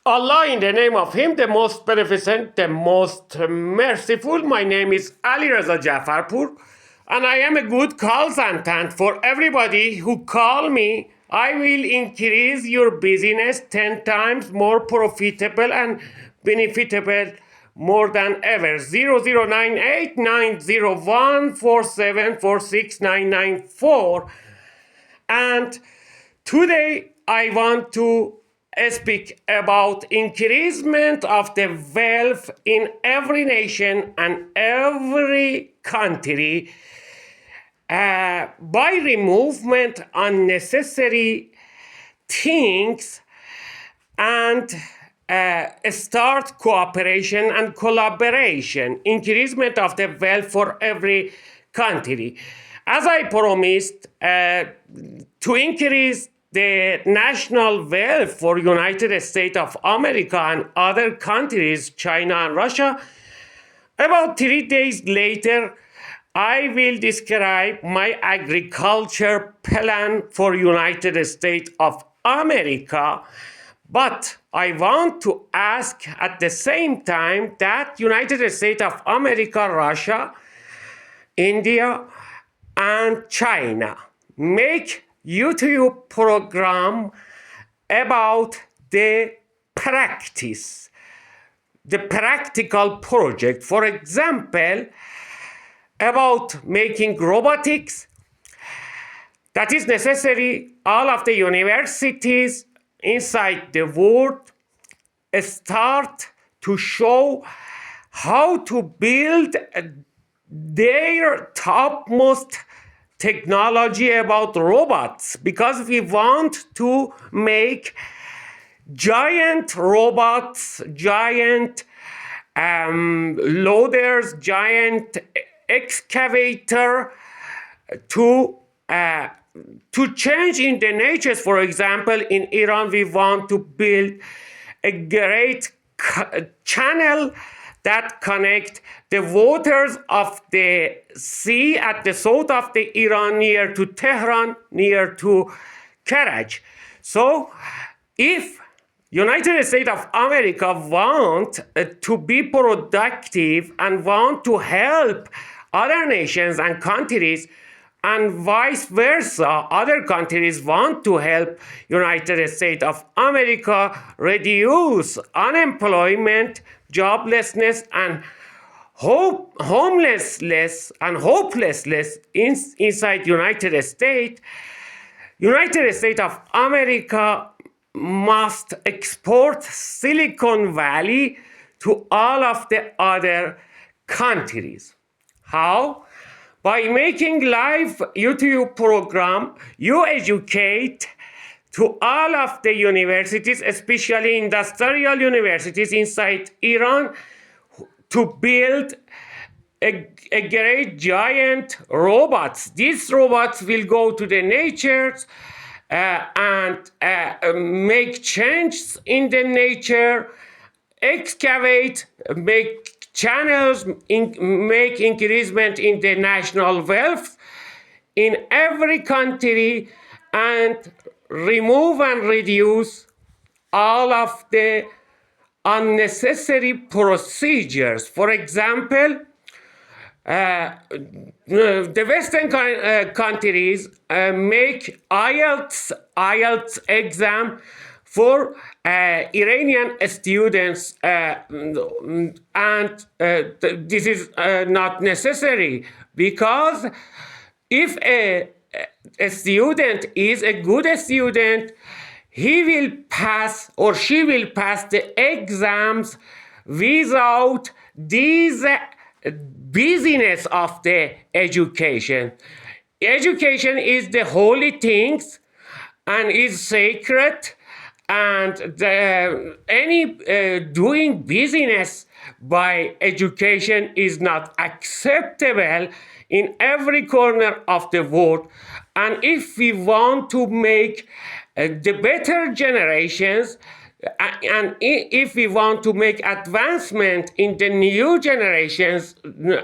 Allah, in the name of Him, the most beneficent, the most merciful. My name is Ali Raza Jafarpur, and I am a good consultant for everybody who call me. I will increase your business 10 times more profitable and benefitable more than ever. 009890147464. And today I want to speak about increasement of the wealth in every nation and every country by removement unnecessary things and start cooperation and collaboration, increasement of the wealth for every country. As I promised, to increase the national wealth for United States of America and other countries, China and Russia, about 3 days later, I will describe my agriculture plan for United States of America. But I want to ask at the same time that United States of America, Russia, India, and China make YouTube program about the practice, the practical project. For example, about making robotics. That is necessary. All of the universities inside the world start to show how to build their topmost technology about robots, because we want to make giant robots, giant loaders, giant excavator to change in the natures. For example, in Iran, we want to build a great channel that connect the waters of the sea at the south of the Iran, near to Tehran, near to Karaj. So if United States of America want to be productive and want to help other nations and countries, and vice versa, other countries want to help United States of America reduce unemployment, joblessness, and homelessness and hopelessness inside United States, United States of America must export Silicon Valley to all of the other countries. How? By making live YouTube program, you educate to all of the universities, especially industrial universities inside Iran, to build a great giant robots. These robots will go to the nature and make changes in the nature, excavate, make channels, make increasement in the national wealth in every country, and remove and reduce all of the unnecessary procedures. For example, the Western countries make IELTS exam for Iranian students, and this is not necessary, because if a student is a good student, he will pass or she will pass the exams without these business of the education. Education is the holy things and is sacred, and any doing business by education is not acceptable in every corner of the world. And if we want to make the better generations, and if we want to make advancement in the new generations,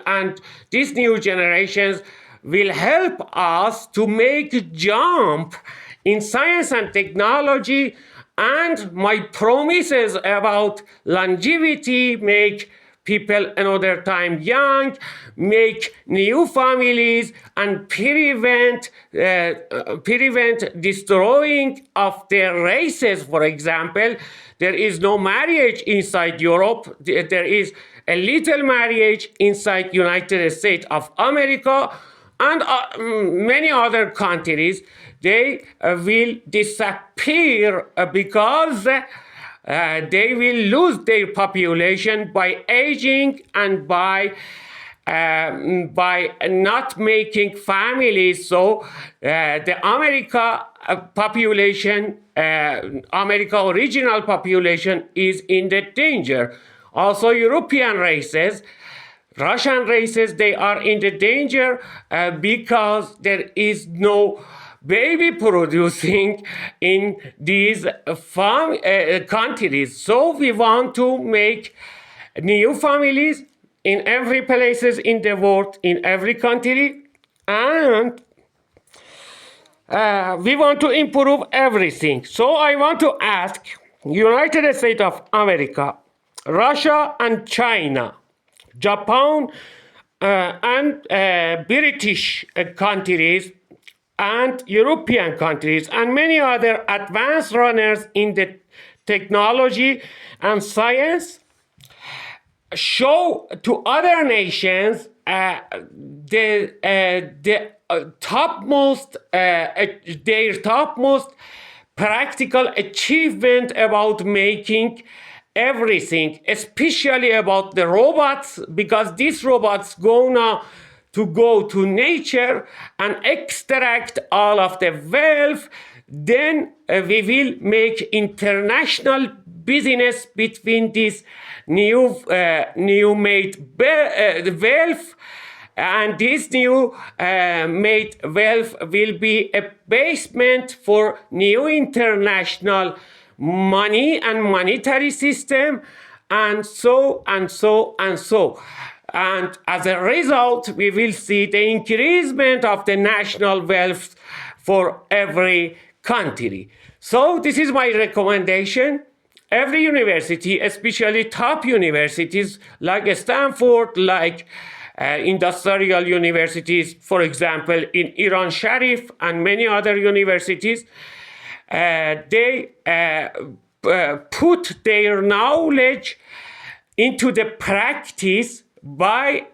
and these new generations will help us to make a jump in science and technology And my promises about longevity make people another time young, make new families, and prevent destroying of their races. For example, there is no marriage inside Europe. There is a little marriage inside United States of America and many other countries. They will disappear because they will lose their population by aging and by not making families. So the America population, America original population is in the danger. Also European races, Russian races, they are in the danger because there is no baby producing in these countries. So we want to make new families in every places in the world, in every country, and we want to improve everything. So I want to ask United States of America, Russia and China, Japan and British countries, and European countries, and many other advanced runners in the technology and science show to other nations their topmost practical achievement about making everything, especially about the robots, because these robots gonna to go to nature and extract all of the wealth. Then we will make international business between this new made wealth, and this new made wealth will be a basement for new international money and monetary system, and so and so and so. And as a result, we will see the increasement of the national wealth for every country. So this is my recommendation. Every university, especially top universities like Stanford, like industrial universities, for example, in Iran Sharif and many other universities, they put their knowledge into the practice by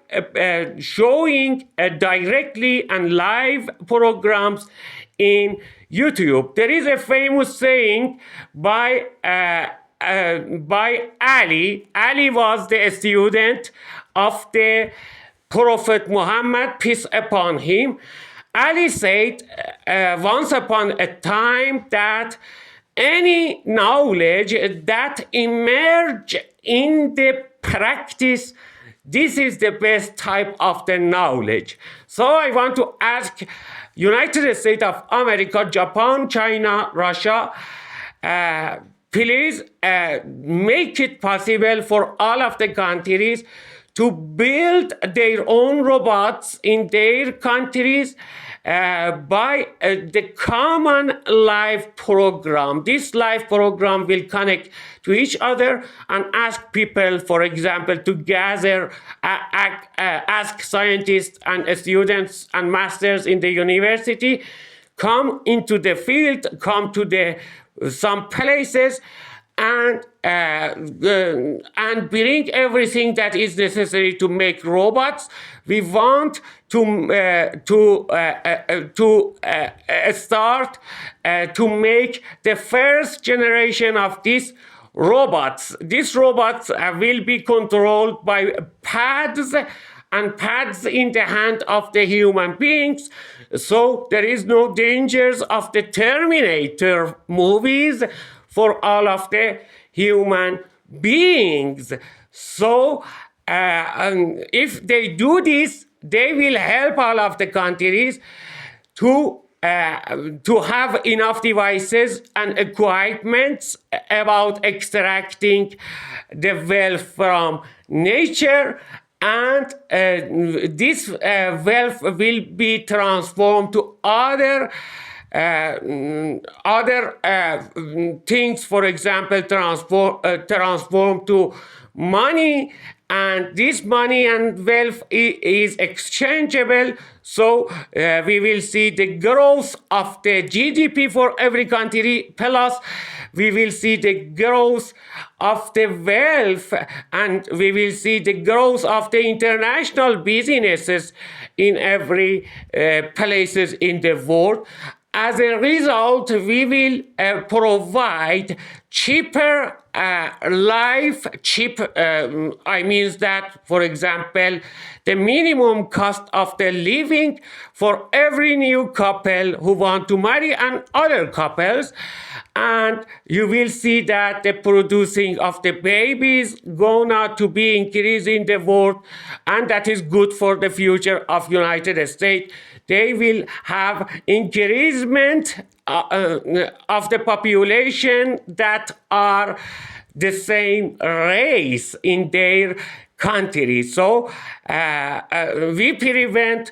showing directly and live programs in YouTube. There is a famous saying by Ali. Ali was the student of the Prophet Muhammad, peace upon him. Ali said once upon a time that any knowledge that emerge in the practice, this is the best type of the knowledge. So I want to ask United States of America, Japan, China, Russia, please make it possible for all of the countries to build their own robots in their countries by the common live program. This live program will connect to each other and ask people, for example, to gather, ask scientists and students and masters in the university, come into the field, come to some places, and bring everything that is necessary to make robots. We want to start to make the first generation of these robots. These robots will be controlled by pads, and pads in the hand of the human beings. So there is no dangers of the Terminator movies for all of the human beings. So if they do this, they will help all of the countries to have enough devices and equipment about extracting the wealth from nature, and this wealth will be transformed to other other things, for example, transform to money, and this money and wealth is exchangeable. So we will see the growth of the GDP for every country, plus we will see the growth of the wealth, and we will see the growth of the international businesses in every places in the world. As a result, we will provide cheaper life. I mean that, for example, the minimum cost of the living for every new couple who want to marry and other couples. And you will see that the producing of the babies gonna to be increased in the world, and that is good for the future of United States. They will have increasement of the population that are the same race in their country. So we prevent,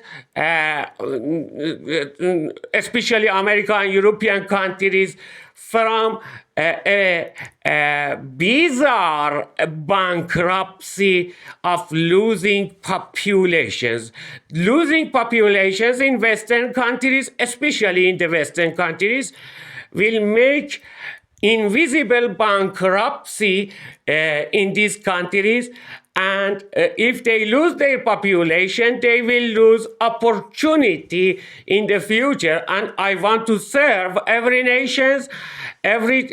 especially American and European countries, from a bizarre bankruptcy of losing populations. Losing populations in Western countries, especially in the Western countries, will make invisible bankruptcy in these countries. And if they lose their population, they will lose opportunity in the future. And I want to serve every nation, every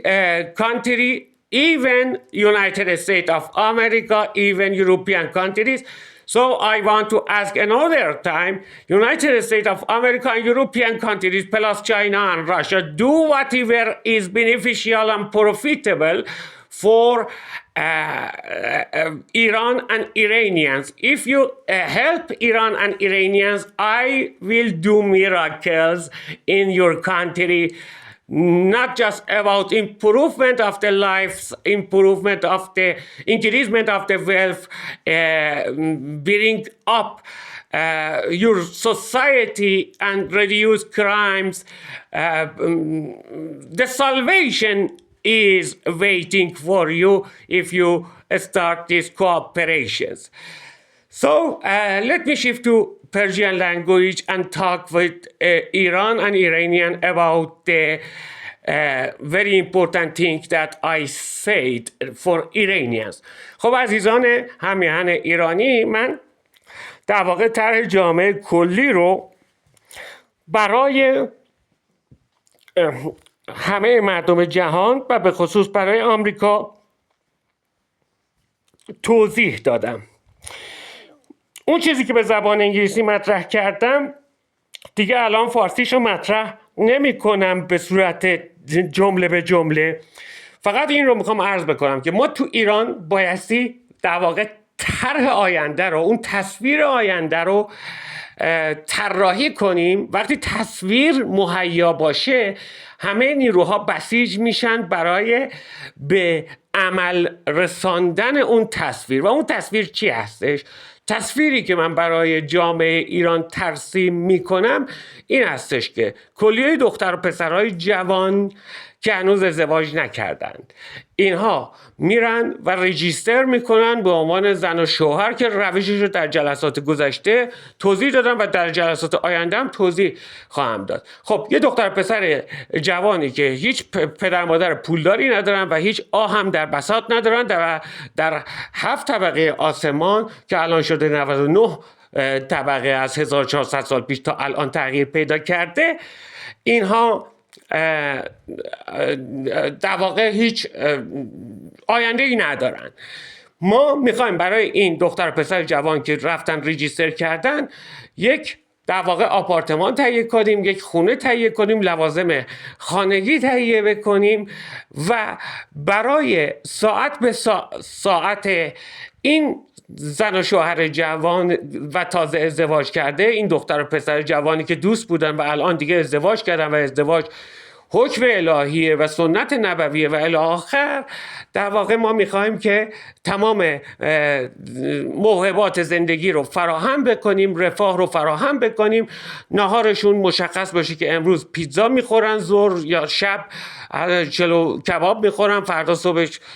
country, even United States of America, even European countries. So I want to ask another time, United States of America and European countries, plus China and Russia, do whatever is beneficial and profitable for Iran and Iranians. If you help Iran and Iranians, I will do miracles in your country. Not just about improvement of the lives, improvement of the increasement of the wealth, building up your society and reduce crimes. The salvation is waiting for you if you start these cooperations. So let me shift to Persian language and talk with Iran and Iranian about the very important thing that I said for Iranians. خب عزیزان همیهن ایرانی، من در واقع طرح جامعه کلی رو برای همه مردم جهان و به خصوص برای آمریکا توضیح دادم. اون چیزی که به زبان انگلیسی مطرح کردم دیگه الان فارسیشو مطرح نمی کنم به صورت جمله به جمله. فقط این رو میخوام عرض بکنم که ما تو ایران بایستی در واقع طرح آینده رو، اون تصویر آینده رو طراحی کنیم. وقتی تصویر مهیا باشه همه نیروها بسیج میشن برای به عمل رساندن اون تصویر. و اون تصویر چی هستش؟ تصویری که من برای جامعه ایران ترسیم میکنم این هستش که کلیه دختر و پسرهای جوان که هنوز ازدواج نکردند، اینها میرن و رجیستر میکنن به عنوان زن و شوهر که روشش رو در جلسات گذشته توضیح دادم و در جلسات آینده هم توضیح خواهم داد. خب یه دختر پسر جوانی که هیچ پدر مادر پولداری ندارن و هیچ هم در بساط ندارن و در 7 طبقه آسمان که الان شده 99 طبقه از 1400 سال پیش تا الان تغییر پیدا کرده، اینها در واقع هیچ آینده ای ندارن. ما میخوایم برای این دختر و پسر جوان که رفتن ریجیستر کردن یک در واقع آپارتمان تهیه کنیم، یک خونه تهیه کنیم، لوازم خانگی تهیه بکنیم و برای ساعت به ساعت این زن و شوهر جوان و تازه ازدواج کرده، این دختر و پسر جوانی که دوست بودن و الان دیگه ازدواج کردن و ازدواج حکم الهیه و سنت نبویه و الی آخر، در واقع ما میخوایم که تمام موهبات زندگی رو فراهم بکنیم، رفاه رو فراهم بکنیم. نهارشون مشخص باشه که امروز پیتزا میخورن، ظهر یا شب چلو کباب میخورن، فردا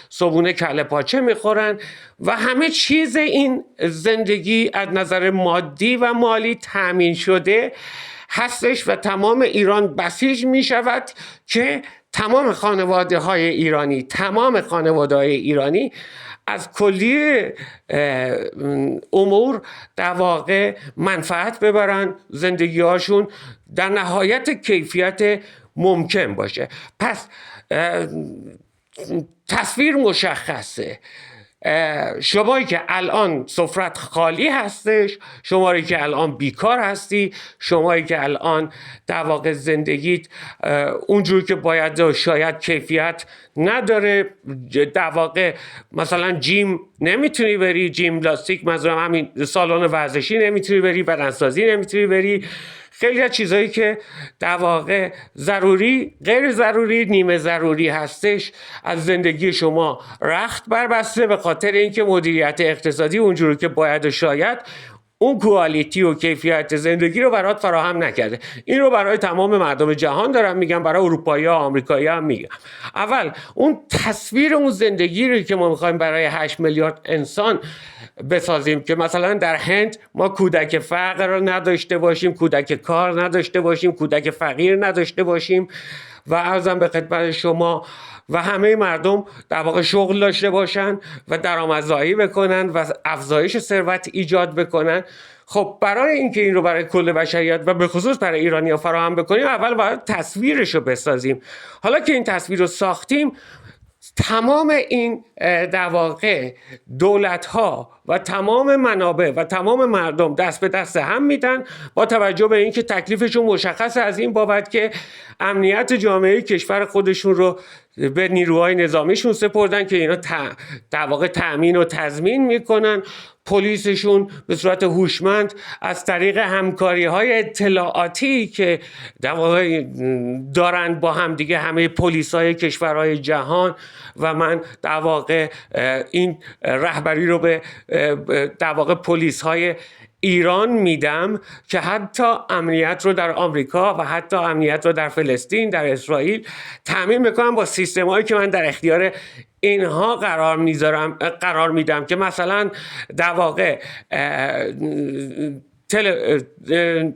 صبحونه کله پاچه میخورن و همه چیز این زندگی از نظر مادی و مالی تامین شده هستش و تمام ایران بسیج می شود که تمام خانواده های ایرانی از کلیه امور در واقع منفعت ببرن، زندگی هاشون در نهایت کیفیت ممکن باشه. پس تصویر مشخصه. شمایی که الان سفرت خالی هستش، شمایی که الان بیکار هستی، شمایی که الان در واقع زندگیت اونجور که باید و شاید کیفیت نداره، در واقع مثلا جیم نمیتونی بری، جیمناستیک منظورم همین سالن ورزشی نمیتونی بری، بدنسازی نمیتونی بری، خیلی از چیزایی که در واقع ضروری، غیر ضروری، نیمه ضروری هستش از زندگی شما رخت بربسته به خاطر اینکه مدیریت اقتصادی اونجوری که باید و شاید اون کوالیتی و کیفیت زندگی رو برات فراهم نکرده. این رو برای تمام مردم جهان دارم میگم، برای اروپایی ها، آمریکایی ها میگم. اول اون تصویر اون زندگی رو که ما میخوایم برای 8 میلیارد انسان بسازیم که مثلا در هند ما کودک فقر رو نداشته باشیم، کودک کار نداشته باشیم، کودک فقیر نداشته باشیم و عرضم به خدمت شما و همه مردم در واقع شغل داشته باشن و درآمدزایی بکنن و افزایش ثروت ایجاد بکنن. خب برای اینکه این رو برای کل بشریت و به خصوص برای ایرانی‌ها فراهم بکنیم، اول باید تصویرش رو بسازیم. حالا که این تصویر رو ساختیم، تمام این در واقع دولت‌ها و تمام منابع و تمام مردم دست به دست هم میدن با توجه به اینکه تکلیفشون مشخصه از این بابت که امنیت جامعه کشور خودشون رو به نیروهای نظامیشون سپردن که اینا در واقع تأمین و تضمین میکنن. پلیسشون به صورت هوشمند از طریق همکاری‌های اطلاعاتی که در واقع دارن با هم دیگه همه پلیس‌های کشورهای جهان و من در واقع این رهبری رو به در واقع پلیس‌های ایران میدم که حتی امنیت رو در آمریکا و حتی امنیت رو در فلسطین، در اسرائیل تامین بکنم با سیستم‌هایی که من در اختیار اینها قرار میدم که مثلا در واقع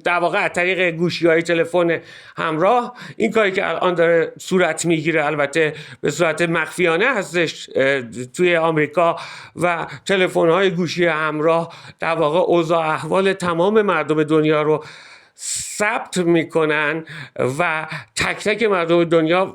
در واقع از طریق گوشی‌های تلفن همراه، این کاری که الان داره صورت میگیره البته به صورت مخفیانه هستش توی آمریکا و تلفن‌های گوشی همراه در واقع اوضاع احوال تمام مردم دنیا رو ثبت میکنن و تک تک مردم دنیا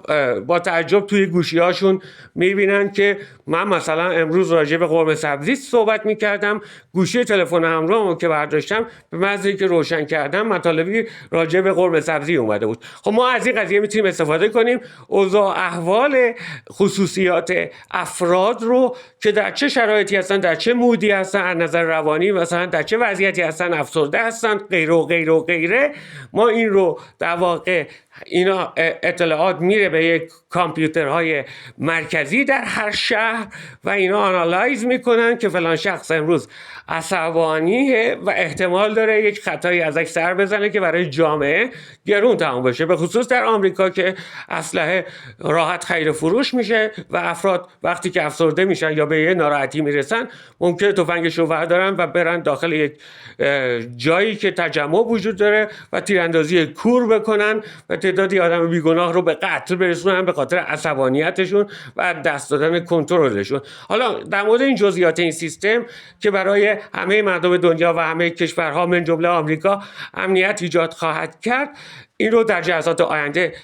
با تعجب توی گوشی‌هاشون میبینن که من مثلا امروز راجع به قرمه سبزی صحبت میکردم، گوشی تلفن همراهمو که برداشتم به محض اینکه روشن کردم مطالبی راجع به قرمه سبزی اومده بود. خب ما از این قضیه میتونیم استفاده کنیم، اوضاع احوال خصوصیات افراد رو که در چه شرایطی هستن، در چه مودی هستن از نظر روانی، مثلا در چه وضعیتی هستن، افسرده هستن، غیره و غیره و غیره، ما این رو در واقع اینا اطلاعات میره به یک کامپیوترهای مرکزی در هر شهر و اینا آنالایز میکنن که فلان شخص امروز عصبانیه و احتمال داره یک خطایی ازش سر بزنه که برای جامعه گرون تمام بشه، به خصوص در آمریکا که اسلحه راحت خرید فروش میشه و افراد وقتی که افسرده میشن یا به یه ناراحتی میرسن ممکنه تفنگشو بردارن و برن داخل یک جایی که تجمع وجود داره و تیراندازی کور بکنن و تعدادی آدم بیگناه رو به قتل برسونن به خاطر عصبانیتشون و دست دادن کنترلشون. حالا در مورد این جزئیات این سیستم که برای همه مردم دنیا و همه کشورها من جمله آمریکا امنیت ایجاد خواهد کرد، این رو در جلسات آینده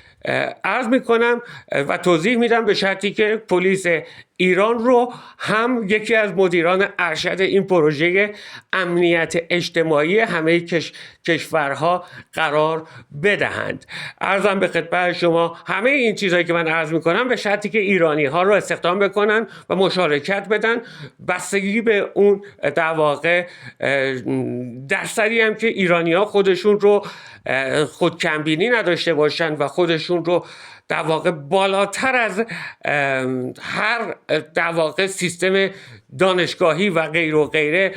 عرض میکنم و توضیح میدم، به شرطی که پلیس ایران رو هم یکی از مدیران ارشد این پروژه امنیت اجتماعی همه کشورها قرار بدهند. عرضم به خدمت شما همه این چیزهایی که من عرض میکنم به شرطی که ایرانی ها رو استخدام بکنن و مشارکت بدن، بستگی به اون در واقع درصدی هم که ایرانی ها خودشون رو خود کمبینی نداشته باشن و خودشون رو در واقع بالاتر از هر در واقع سیستم دانشگاهی و غیر و غیره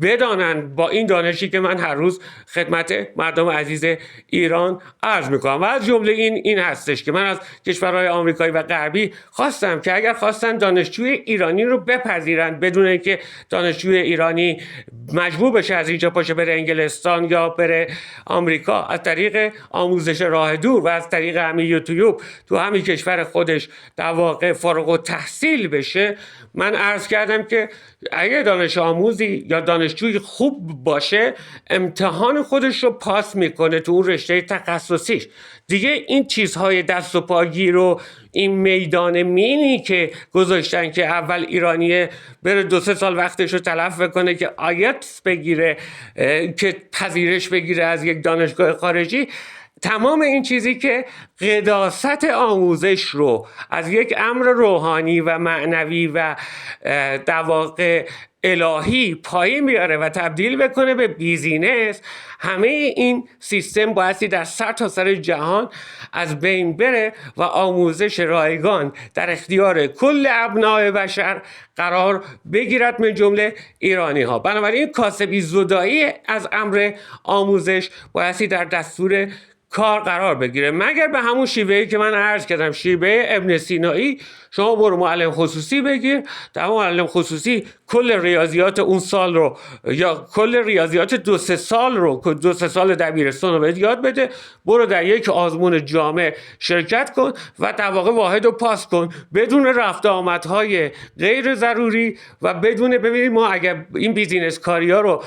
بدانند با این دانشی که من هر روز خدمت مردم عزیز ایران عرض میکنم. و از جمله این هستش که من از کشورهای آمریکایی و غربی خواستم که اگر خواستن دانشجوی ایرانی رو بپذیرند بدون اینکه دانشجوی ایرانی مجبور بشه از اینجا پاشه بره انگلستان یا بره آمریکا، از طریق آموزش راه دور و از طریق همین یوتیوب تو همین کشور خودش در واقع فارغ التحصیل بشه، من عرض کردم که اگه دانش آموزی یا دانشجوی خوب باشه امتحان خودش رو پاس میکنه تو اون رشته تخصصیش. دیگه این چیزهای دست و پاگیر رو این میدان مینی که گذاشتن که اول ایرانیه بره 2-3 سال وقتش رو تلف کنه که آیتس بگیره که پذیرش بگیره از یک دانشگاه خارجی، تمام این چیزی که قداست آموزش رو از یک امر روحانی و معنوی و در واقع الهی پایین بیاره و تبدیل بکنه به بیزینس، همه این سیستم بایستی در سرتاسر جهان از بین بره و آموزش رایگان در اختیار کل ابناء بشر قرار بگیرد، من جمله ایرانی ها. بنابراین کاسبی زدایی از امر آموزش بایستی در دستور کار قرار بگیره، مگر به همون شیوهی که من عرض کردم، شیوه ابن سینایی. شما برو معلم خصوصی بگیر، در معلم خصوصی کل ریاضیات اون سال رو یا کل ریاضیات 2-3 سال رو 2-3 سال دبیرستان رو بهت یاد بده، برو در یک آزمون جامع شرکت کن و در واقع واحد رو پاس کن بدون رفت آمدهای غیر ضروری و بدون، ببینید ما اگر این بیزینس کاری ها رو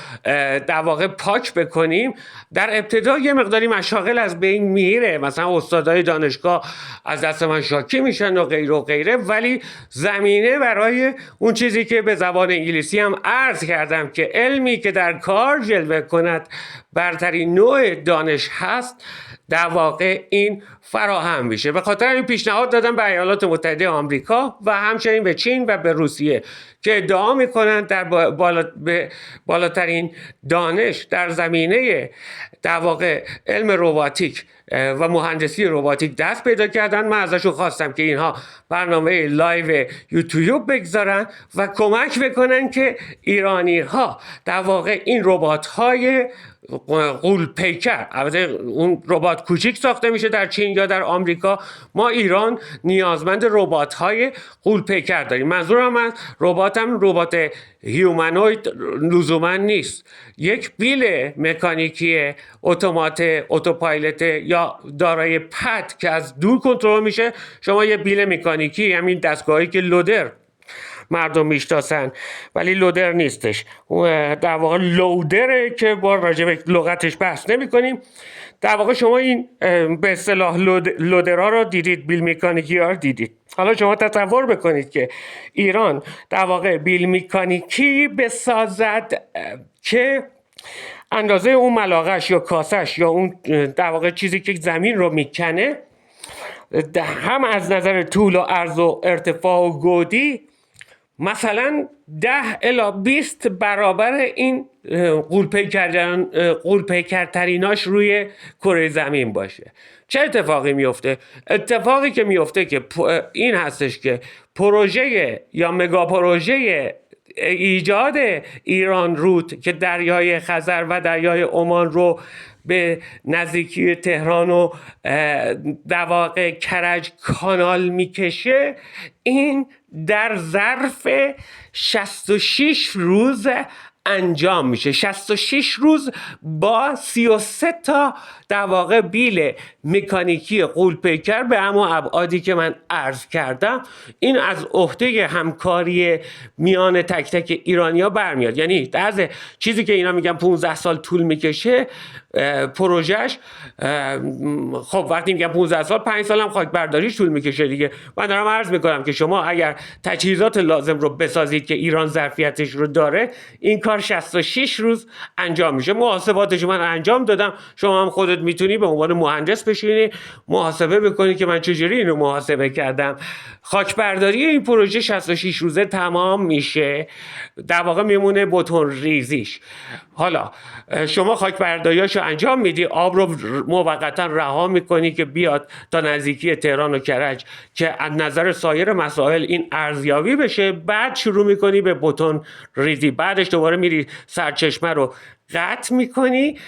در واقع پاک بکنیم، در ابتدا یه مقداری مشاغل از بین میره، مثلا استادای دانشگاه از دست من شاکی میشن و غیر و غیره، ولی زمینه برای اون چیزی که به زبان انگلیسی هم عرض کردم که علمی که در کار جلوه کند برترین نوع دانش هست، در واقع این فراهم میشه. به خاطر این پیشنهاد دادم به ایالات متحده آمریکا و همچنین به چین و به روسیه که ادعا میکنند در بالاترین دانش در زمینه در واقع علم رباتیک و مهندسی رباتیک دست پیدا کردن. من ازشون خواستم که اینها برنامه لایو یوتیوب بگذارن و کمک بکنن که ایرانی ها در واقع این ربات های غول پیکر، البته اون ربات کوچیک ساخته میشه در چین یا در آمریکا، ما ایران نیازمند ربات های غول پیکر داریم. منظورم از ربات هم ربات هیومانوید لزوما نیست، یک بیل مکانیکی اتومات اتوپایلوت یا دارای پد که از دور کنترل میشه. شما یه بیل مکانیکی، همین دستگاهی که لودر مردم میشناسن ولی لودر نیستش، در واقع لودره که با راجع به لغتش بحث نمی کنیم. در واقع شما این به اصطلاح لودرها رو دیدید، بیل مکانیکی ها رو دیدید. حالا شما تصور بکنید که ایران در واقع بیل مکانیکی بسازد که اندازه اون ملاقش یا کاسش یا اون در واقع چیزی که زمین رو میکنه، هم از نظر طول و عرض و ارتفاع و گودی مثلا 10 الی 20 برابر این غول‌پیکرتریناش روی کره زمین باشه. چه اتفاقی میفته؟ اتفاقی که میفته که این هستش که پروژه یا مگا پروژه ایجاد ایران رود که دریای خزر و دریای عمان رو به نزدیکی تهران و در واقع کرج کانال میکشه، این در ظرف 66 روز انجام میشه. 66 روز با 33 تا در واقع بیل مکانیکی غول‌پیکر به همون ابعادی که من عرض کردم. این از عهده همکاری میان تک تک ایرانی‌ها برمیاد. یعنی در چیزی که اینا میگن 15 سال طول میکشه پروژهش، خب وقتی میگن 15 سال 5 سال هم خاک برداریش طول میکشه دیگه. من دارم عرض میکنم که شما اگر تجهیزات لازم رو بسازید که ایران ظرفیتش رو داره، این کار کار 66 روز انجام میشه. محاسباتش من انجام دادم، شما هم خودت میتونی به عنوان مهندس بشینی محاسبه بکنی که من چجوری اینو محاسبه کردم. خاکبرداری این پروژه 66 روزه تمام میشه، در واقع میمونه بتون ریزیش. حالا شما خاکبرداریاشو انجام میدی، آب رو موقتا رها میکنی که بیاد تا نزدیکی تهران و کرج که از نظر سایر مسائل این ارزیابی بشه، بعد شروع میکنی به بتون ریزی. بعدش دوباره میری سرچشمه رو قطع میکنی.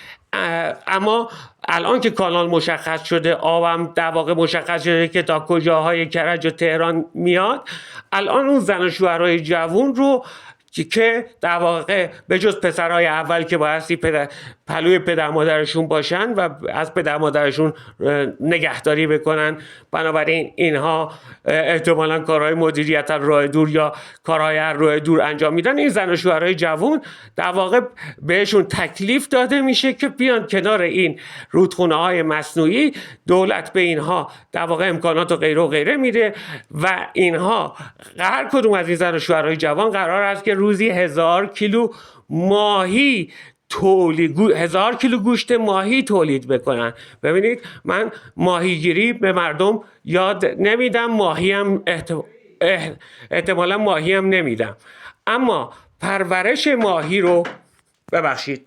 اما الان که کانال مشخص شده، آبم در واقع مشخص شده که تا کجاهای کرج و تهران میاد، الان اون زن و شوهرای جوون رو که در واقع به جز پسرهای اول که بایستی پلوی پدر مادرشون باشن و از پدر مادرشون نگهداری بکنن، بنابراین اینها احتمالاً کارهای مدیریت راه دور یا کارهای راه دور انجام میدن. این زن و شوهرهای جوون در واقع بهشون تکلیف داده میشه که بیان کنار این رودخونه های مصنوعی. دولت به اینها در واقع امکانات و غیره میده و اینها هر کدوم از این زن و شوهرهای جوان قرار است که روزی 1000 کیلو ماهی 1000 کیلو گوشت ماهی تولید بکنن. ببینید من ماهیگیری به مردم یاد نمیدم، ماهی هم احتمالا ماهی هم نمیدم، اما پرورش ماهی رو ببخشید